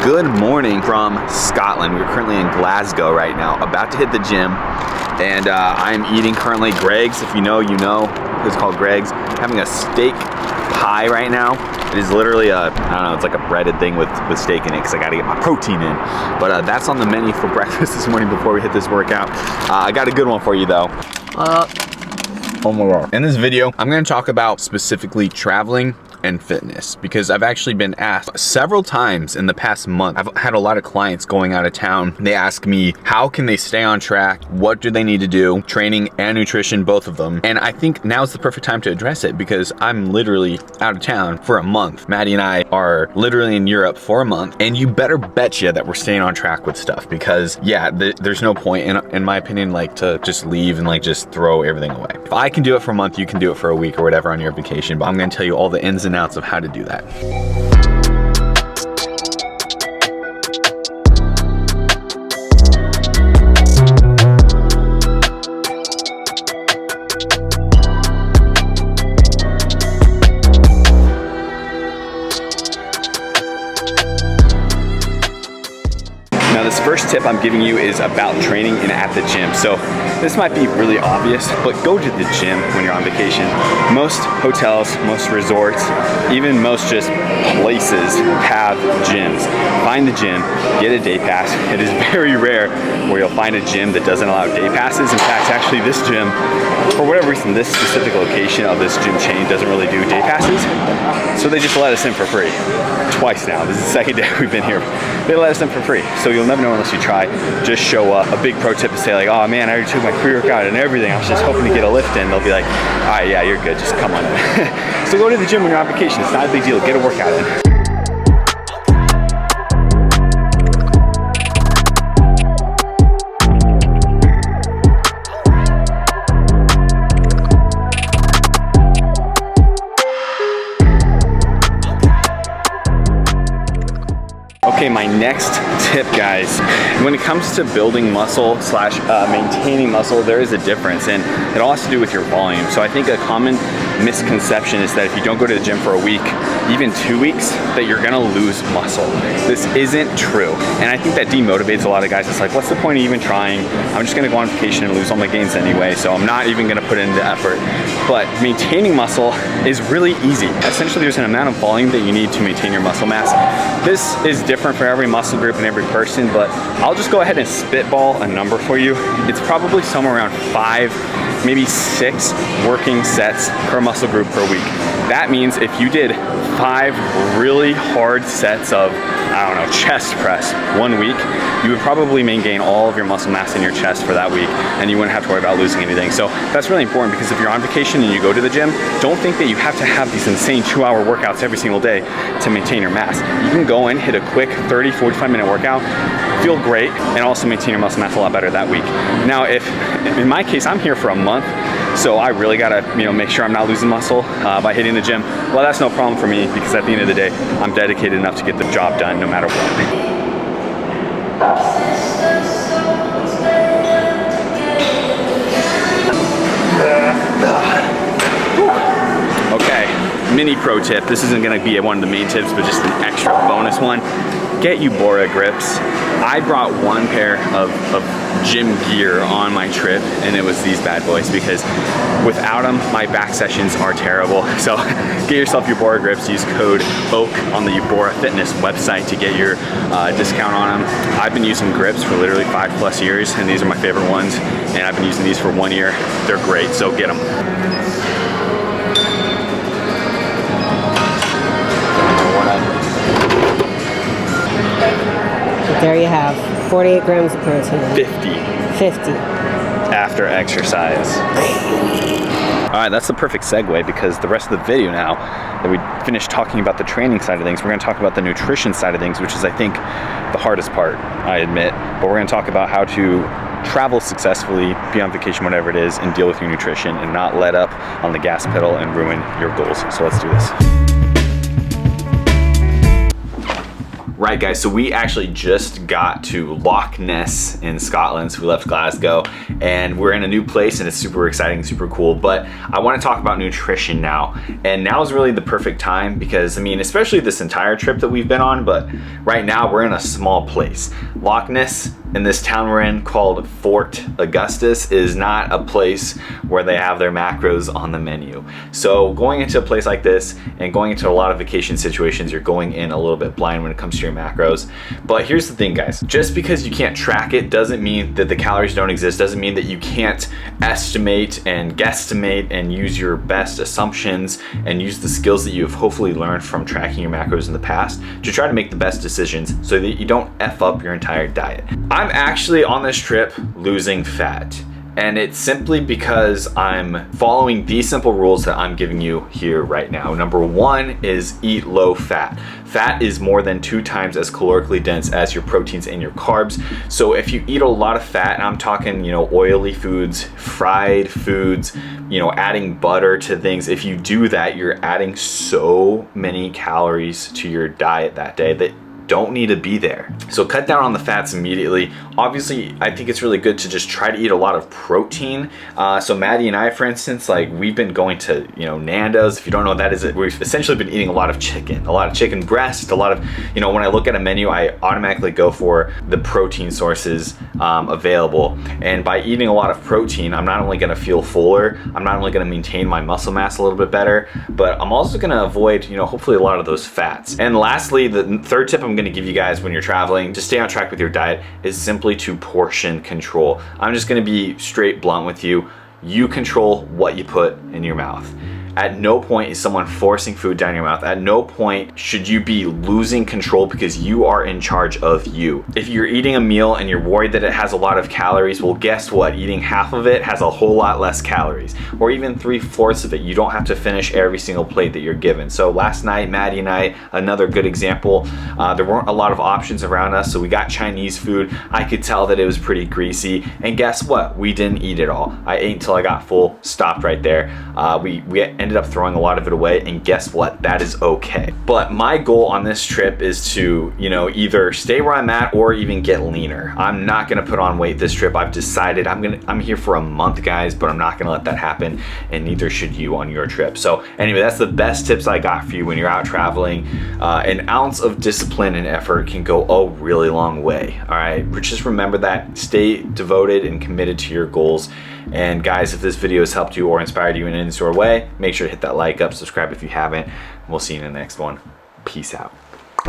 Good morning from Scotland. We're currently in Glasgow right now, about to hit the gym, and I'm eating currently Greg's. If you know, you know. It's called Greg's. I'm having a steak pie right now. It is literally I don't know, it's like a breaded thing with steak in it because I got to get my protein in. But that's on the menu for breakfast this morning before we hit this workout. I got a good one for you though. Oh my God. In this video, I'm going to talk about specifically traveling and fitness, because I've actually been asked several times in the past month. I've had a lot of clients going out of town. They ask me, how can they stay on track? What do they need to do? Training and nutrition, both of them. And I think now's the perfect time to address it because I'm literally out of town for a month. Maddie and I are literally in Europe for a month, and you better bet you that we're staying on track with stuff because yeah, there's no point in my opinion, like to just leave and like just throw everything away. If I can do it for a month, you can do it for a week or whatever on your vacation, but I'm going to tell you all the ins and outs of how to do that. Now this first tip I'm giving you is about training and at the gym. So this might be really obvious, but go to the gym when you're on vacation. Most hotels, most resorts, even most just places have gyms. Find the gym, get a day pass. It is very rare where you'll find a gym that doesn't allow day passes. In fact, actually this gym, for whatever reason, this specific location of this gym chain doesn't really do day passes. So they just let us in for free. Twice now. This is the second day we've been here. They let us in for free. So you'll never know unless you try. Just show up. A big pro tip is say like, oh man, I already took my pre-workout and everything. I was just hoping to get a lift in. They'll be like, all right, yeah, you're good. Just come on in. So go to the gym when you're on vacation. It's not a big deal. Get a workout in. Okay, my next tip, guys, when it comes to building muscle slash maintaining muscle, there is a difference, and it all has to do with your volume. So I think a common misconception is that if you don't go to the gym for a week, even 2 weeks, that you're gonna lose muscle. This isn't true, and I think that demotivates a lot of guys. It's like, what's the point of even trying? I'm just gonna go on vacation and lose all my gains anyway, so I'm not even gonna put in the effort. But maintaining muscle is really easy. Essentially, there's an amount of volume that you need to maintain your muscle mass. This is different for every muscle group and every person, but I'll just go ahead and spitball a number for you. It's probably somewhere around 5, maybe 6 working sets per muscle group per week. That means if you did 5 really hard sets of, I don't know, chest press 1 week, you would probably maintain all of your muscle mass in your chest for that week, and you wouldn't have to worry about losing anything. So that's really important, because if you're on vacation and you go to the gym, don't think that you have to have these insane 2-hour workouts every single day to maintain your mass. You can go in, hit a quick 30, 45-minute workout, feel great, and also maintain your muscle mass a lot better that week. Now, if, in my case, I'm here for a month, so I really gotta, make sure I'm not losing muscle by hitting the gym. Well, that's no problem for me, because at the end of the day, I'm dedicated enough to get the job done no matter what. Okay, mini pro tip. This isn't gonna be one of the main tips, but just an extra bonus one. Get you Bora grips. I brought 1 pair of gym gear on my trip, and it was these bad boys, because without them, my back sessions are terrible. So get yourself your Bora grips. Use code OAK on the Bora Fitness website to get your discount on them. I've been using grips for literally 5+ years, and these are my favorite ones, and I've been using these for 1 year. They're great, so get them. There you have 48 grams of protein. 50 after exercise. All right, that's the perfect segue, because the rest of the video now that we finished talking about the training side of things, we're gonna talk about the nutrition side of things, which is, I think, the hardest part, I admit. But we're gonna talk about how to travel successfully, be on vacation, whatever it is, and deal with your nutrition and not let up on the gas pedal and ruin your goals. So let's do this. Right guys, so we actually just got to Loch Ness in Scotland. So we left Glasgow and we're in a new place and it's super exciting, super cool. But I want to talk about nutrition now. And now is really the perfect time because, I mean, especially this entire trip that we've been on, but right now we're in a small place. Loch Ness in this town we're in called Fort Augustus is not a place where they have their macros on the menu. So going into a place like this and going into a lot of vacation situations, you're going in a little bit blind when it comes to your macros. But here's the thing guys, just because you can't track it doesn't mean that the calories don't exist, doesn't mean that you can't estimate and guesstimate and use your best assumptions and use the skills that you've hopefully learned from tracking your macros in the past to try to make the best decisions so that you don't F up your entire diet. I'm actually on this trip losing fat. And it's simply because I'm following these simple rules that I'm giving you here right now. Number one is eat low fat. Fat is more than 2 times as calorically dense as your proteins and your carbs. So if you eat a lot of fat, and I'm talking, you know, oily foods, fried foods, you know, adding butter to things, if you do that, you're adding so many calories to your diet that day that don't need to be there. So cut down on the fats immediately. Obviously, I think it's really good to just try to eat a lot of protein. So Maddie and I, for instance, like we've been going to, you know, Nando's. If you don't know what that is, we've essentially been eating a lot of chicken breast, a lot of, you know, when I look at a menu, I automatically go for the protein sources available. And by eating a lot of protein, I'm not only gonna feel fuller, I'm not only gonna maintain my muscle mass a little bit better, but I'm also gonna avoid, you know, hopefully a lot of those fats. And lastly, the third tip I'm gonna give you guys when you're traveling to stay on track with your diet is simply to portion control. I'm just gonna be straight blunt with you. You control what you put in your mouth. At no point is someone forcing food down your mouth. At no point should you be losing control because you are in charge of you. If you're eating a meal and you're worried that it has a lot of calories, well, guess what? Eating half of it has a whole lot less calories, or even 3/4 of it. You don't have to finish every single plate that you're given. So last night, Maddie and I, another good example, there weren't a lot of options around us, so we got Chinese food. I could tell that it was pretty greasy, and guess what? We didn't eat it all. I ate until I got full, stopped right there. We ended up throwing a lot of it away, and guess what? That is okay. But my goal on this trip is to, you know, either stay where I'm at or even get leaner. I'm not gonna put on weight this trip. I've decided I'm here for a month, guys, but I'm not gonna let that happen, and neither should you on your trip. So anyway, that's the best tips I got for you when you're out traveling. An ounce of discipline and effort can go a really long way, all right? Just remember that. Stay devoted and committed to your goals. And guys, if this video has helped you or inspired you in any sort of way, make sure to hit that like up, subscribe if you haven't. We'll see you in the next one. Peace out.